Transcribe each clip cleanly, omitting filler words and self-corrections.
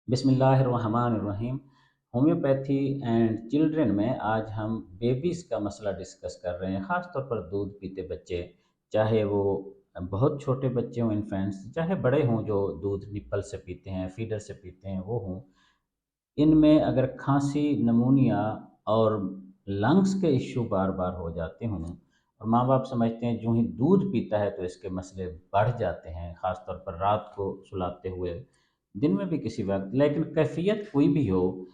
बिस्मिल्लाहिर्रहमानिर्रहीम। Homeopathy and children में आज हम बेबीज़ का मसला डिस्कस कर रहे हैं। ख़ास तौर पर दूध पीते बच्चे, चाहे वो बहुत छोटे बच्चे हों इन्फेंट्स, चाहे बड़े हों जो दूध निप्पल से पीते हैं, फीडर से पीते हैं वो हों। इनमें अगर खांसी, नमूनिया और लंग्स के इश्यू बार बार हो जाते हों और माँ बाप समझते हैं जो ही दूध पीता है तो इसके मसले बढ़ जाते हैं, ख़ास तौर पर रात को सुलाते हुए, दिन में भी किसी वक्त, लेकिन कैफियत कोई भी हो,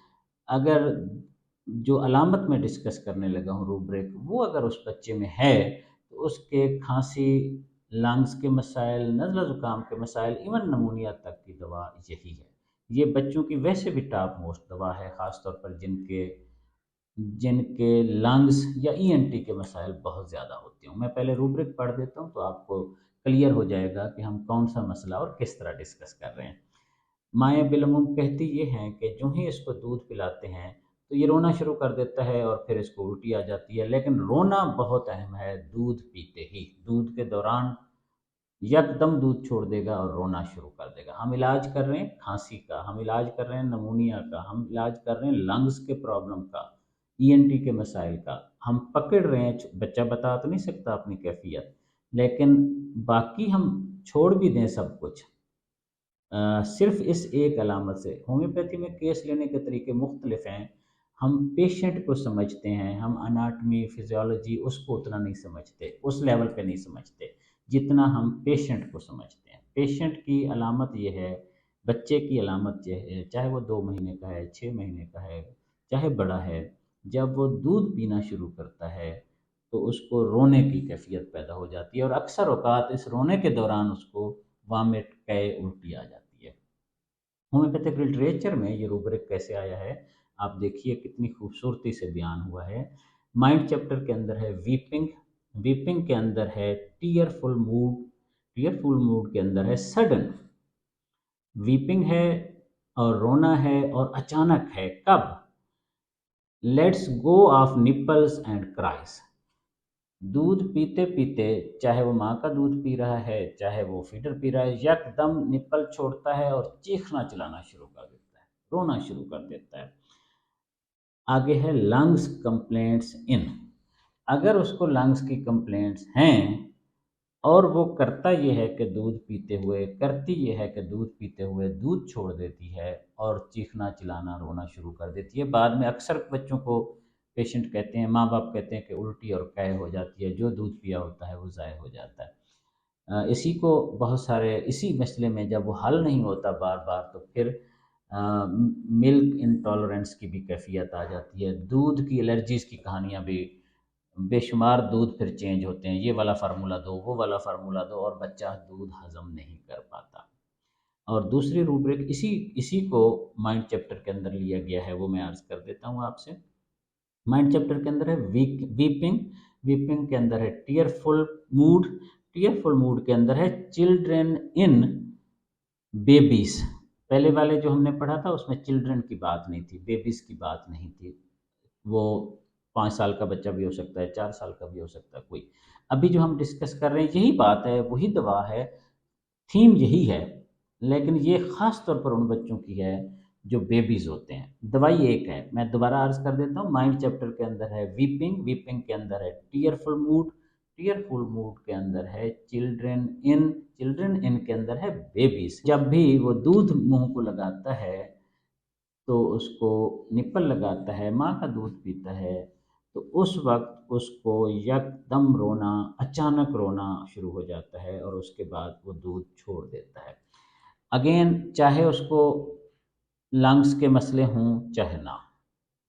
अगर जो अलामत मैं डिस्कस करने लगा हूँ रूब्रिक, वो अगर उस बच्चे में है तो उसके खांसी, लंग्स के मसाइल, नज़ला ज़ुकाम के मसाइल, इवन नमूनिया तक की दवा यही है। ये बच्चों की वैसे भी टॉप मोस्ट दवा है, ख़ास तौर पर जिनके जिनके लंग्स या ईएनटी के मसाइल बहुत ज़्यादा होते हैं। मैं पहले रूब्रिक पढ़ देता हूँ तो आपको क्लियर हो जाएगा कि हम कौन सा मसला और किस तरह डिस्कस कर रहे हैं। माया बिलमुम कहती ये हैं कि जो ही इसको दूध पिलाते हैं तो ये रोना शुरू कर देता है और फिर इसको उल्टी आ जाती है, लेकिन रोना बहुत अहम है। दूध पीते ही, दूध के दौरान यकदम दूध छोड़ देगा और रोना शुरू कर देगा। हम इलाज कर रहे हैं खांसी का, हम इलाज कर रहे हैं नमूनिया का, हम इलाज कर रहे हैं लंग्स के प्रॉब्लम का, ईएनटी के मसाइल का। हम पकड़ रहे हैं, बच्चा बता तो नहीं सकता अपनी कैफियत, लेकिन बाकी हम छोड़ भी दें सब कुछ, सिर्फ इस एक अलामत से। होम्योपैथी में केस लेने के तरीके मुख्तलिफ हैं। हम पेशेंट को समझते हैं, हम अनाटमी, फिजियोलॉजी उसको उतना नहीं समझते, उस लेवल पे नहीं समझते जितना हम पेशेंट को समझते हैं। पेशेंट की अलामत ये है, बच्चे की अलामत ये है, चाहे वो 2 महीने का है, 6 महीने का है, चाहे बड़ा है, जब वो दूध पीना शुरू करता है तो उसको रोने की कैफियत पैदा हो जाती है और अक्सर औकात इस रोने के दौरान उसको वामिट, कै, उल्टी आ जाती है। होम्योपैथिक लिटरेचर में ये रूब्रिक कैसे आया है, आप देखिए कितनी खूबसूरती से बयान हुआ है। माइंड चैप्टर के अंदर है वीपिंग, वीपिंग के अंदर है टीयरफुल मूड, टीयरफुल मूड के अंदर है सडन। वीपिंग है और रोना है और अचानक है, कब? Let's go off nipples and cries. दूध पीते पीते, चाहे वो माँ का दूध पी रहा है, चाहे वो फीडर पी रहा है, यकदम निप्पल छोड़ता है और चीखना चिल्लाना शुरू कर देता है, रोना शुरू कर देता है। आगे है लंग्स कंप्लेंट्स इन। अगर उसको लंग्स की कंप्लेंट्स हैं और वो करता ये है कि दूध पीते हुए, करती ये है कि दूध पीते हुए दूध छोड़ देती है और चीखना चिल्लाना रोना शुरू कर देती है, बाद में अक्सर बच्चों को पेशेंट कहते हैं, माँ बाप कहते हैं कि उल्टी और कै हो जाती है, जो दूध पिया होता है वो ज़ाय हो जाता है। इसी को बहुत सारे, इसी मसले में जब वो हल नहीं होता बार बार तो फिर मिल्क इंटॉलरेंस की भी कैफियत आ जाती है, दूध की एलर्जीज़ की कहानियाँ भी, बेशुमार दूध फिर चेंज होते हैं, ये वाला फार्मूला दो, वो वाला फार्मूला दो, और बच्चा दूध हजम नहीं कर पाता। और दूसरी रूब्रिक इसी इसी को माइंड चैप्टर के अंदर लिया गया है, वो मैं अर्ज कर देता हूँ आपसे। माइंड चैप्टर के अंदर है वीपिंग, वीपिंग के अंदर है टीयरफुल मूड, टीयरफुल मूड के अंदर है चिल्ड्रेन इन बेबीज। पहले वाले जो हमने पढ़ा था उसमें चिल्ड्रन की बात नहीं थी, बेबीज की बात नहीं थी। वो 5 साल का बच्चा भी हो सकता है, 4 साल का भी हो सकता है कोई। अभी जो हम डिस्कस कर रहे हैं यही बात है, वही दवा है, थीम यही है, लेकिन ये ख़ास तौर पर उन बच्चों की है जो बेबीज़ होते हैं। दवाई एक है, मैं दोबारा अर्ज़ कर देता हूँ। माइंड चैप्टर के अंदर है वीपिंग, वीपिंग के अंदर है टीयरफुल मूड, टीयरफुल मूड के अंदर है चिल्ड्रन इन, चिल्ड्रन इन के अंदर है बेबीज़। जब भी वो दूध मुंह को लगाता है तो उसको निप्पल लगाता है, माँ का दूध पीता है, तो उस वक्त उसको यकदम रोना, अचानक रोना शुरू हो जाता है और उसके बाद वो दूध छोड़ देता है। अगेन, चाहे उसको लंग्स के मसले हों चाहे ना हो,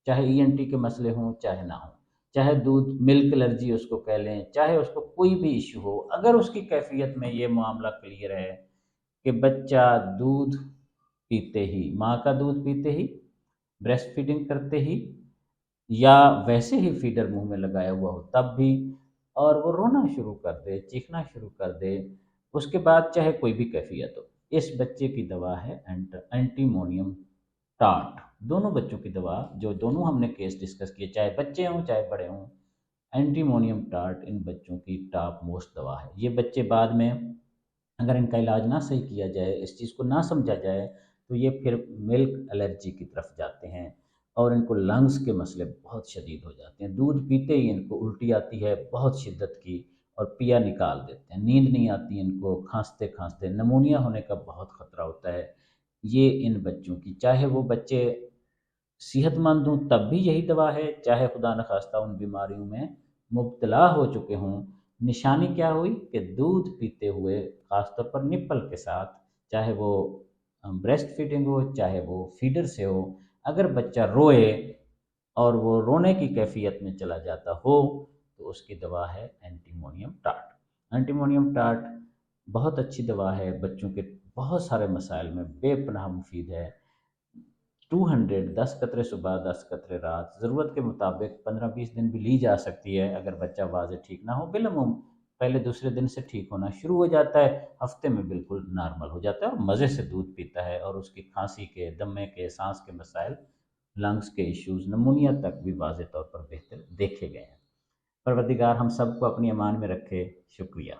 चाहे ईएनटी के मसले हों चाहे ना हो, चाहे दूध मिल्क एलर्जी उसको कह लें, चाहे उसको कोई भी इश्यू हो, अगर उसकी कैफियत में ये मामला क्लियर है कि बच्चा दूध पीते ही, माँ का दूध पीते ही, ब्रेस्ट फीडिंग करते ही, या वैसे ही फीडर मुंह में लगाया हुआ हो तब भी, और वो रोना शुरू कर दे, चीखना शुरू कर दे, उसके बाद चाहे कोई भी कैफियत हो, इस बच्चे की दवा है एंटीमोनियम टाट। दोनों बच्चों की दवा, जो दोनों हमने केस डिस्कस किए, चाहे बच्चे हों चाहे बड़े हों, एंटीमोनियम टाट इन बच्चों की टॉप मोस्ट दवा है। ये बच्चे बाद में अगर इनका इलाज ना सही किया जाए, इस चीज़ को ना समझा जाए, تو یہ پھر ملک الرجی کی طرف جاتے ہیں، اور ان کو لنگس کے مسئلے بہت شدید ہو جاتے ہیں، دودھ پیتے ہی ان کو الٹی آتی ہے بہت شدت کی، اور پیا نکال دیتے ہیں، نیند نہیں آتی ان کو، کھانستے کھانستے نمونیا ہونے کا بہت خطرہ ہوتا ہے۔ یہ ان بچوں کی، چاہے وہ بچے صحت مند ہوں تب بھی یہی دوا ہے، چاہے خدا نخواستہ ان بیماریوں میں مبتلا ہو چکے ہوں، نشانی کیا ہوئی کہ دودھ پیتے ہوئے، خاص طور پر نپل کے ساتھ، چاہے وہ بریسٹ فیڈنگ ہو چاہے وہ فیڈر سے ہو، اگر بچہ روئے اور وہ رونے کی کیفیت میں چلا جاتا ہو تو اس کی دوا ہے اینٹیمونیم ٹاٹ۔ اینٹیمونیم ٹاٹ بہت اچھی دوا ہے، بچوں کے بہت سارے مسائل میں بے پناہ مفید ہے۔ 200، 10 قطرے صبح 10 قطرے رات، ضرورت کے مطابق 15-20 دن بھی لی جا سکتی ہے اگر بچہ واضح ٹھیک نہ ہو، بالعموم پہلے دوسرے دن سے ٹھیک ہونا شروع ہو جاتا ہے، ہفتے میں بالکل نارمل ہو جاتا ہے اور مزے سے دودھ پیتا ہے، اور اس کی کھانسی کے، دمے کے، سانس کے مسائل، لنگس کے ایشوز، نمونیا تک بھی واضح طور پر بہتر دیکھے گئے ہیں۔ پروردگار ہم سب کو اپنی امان میں رکھے۔ شکریہ۔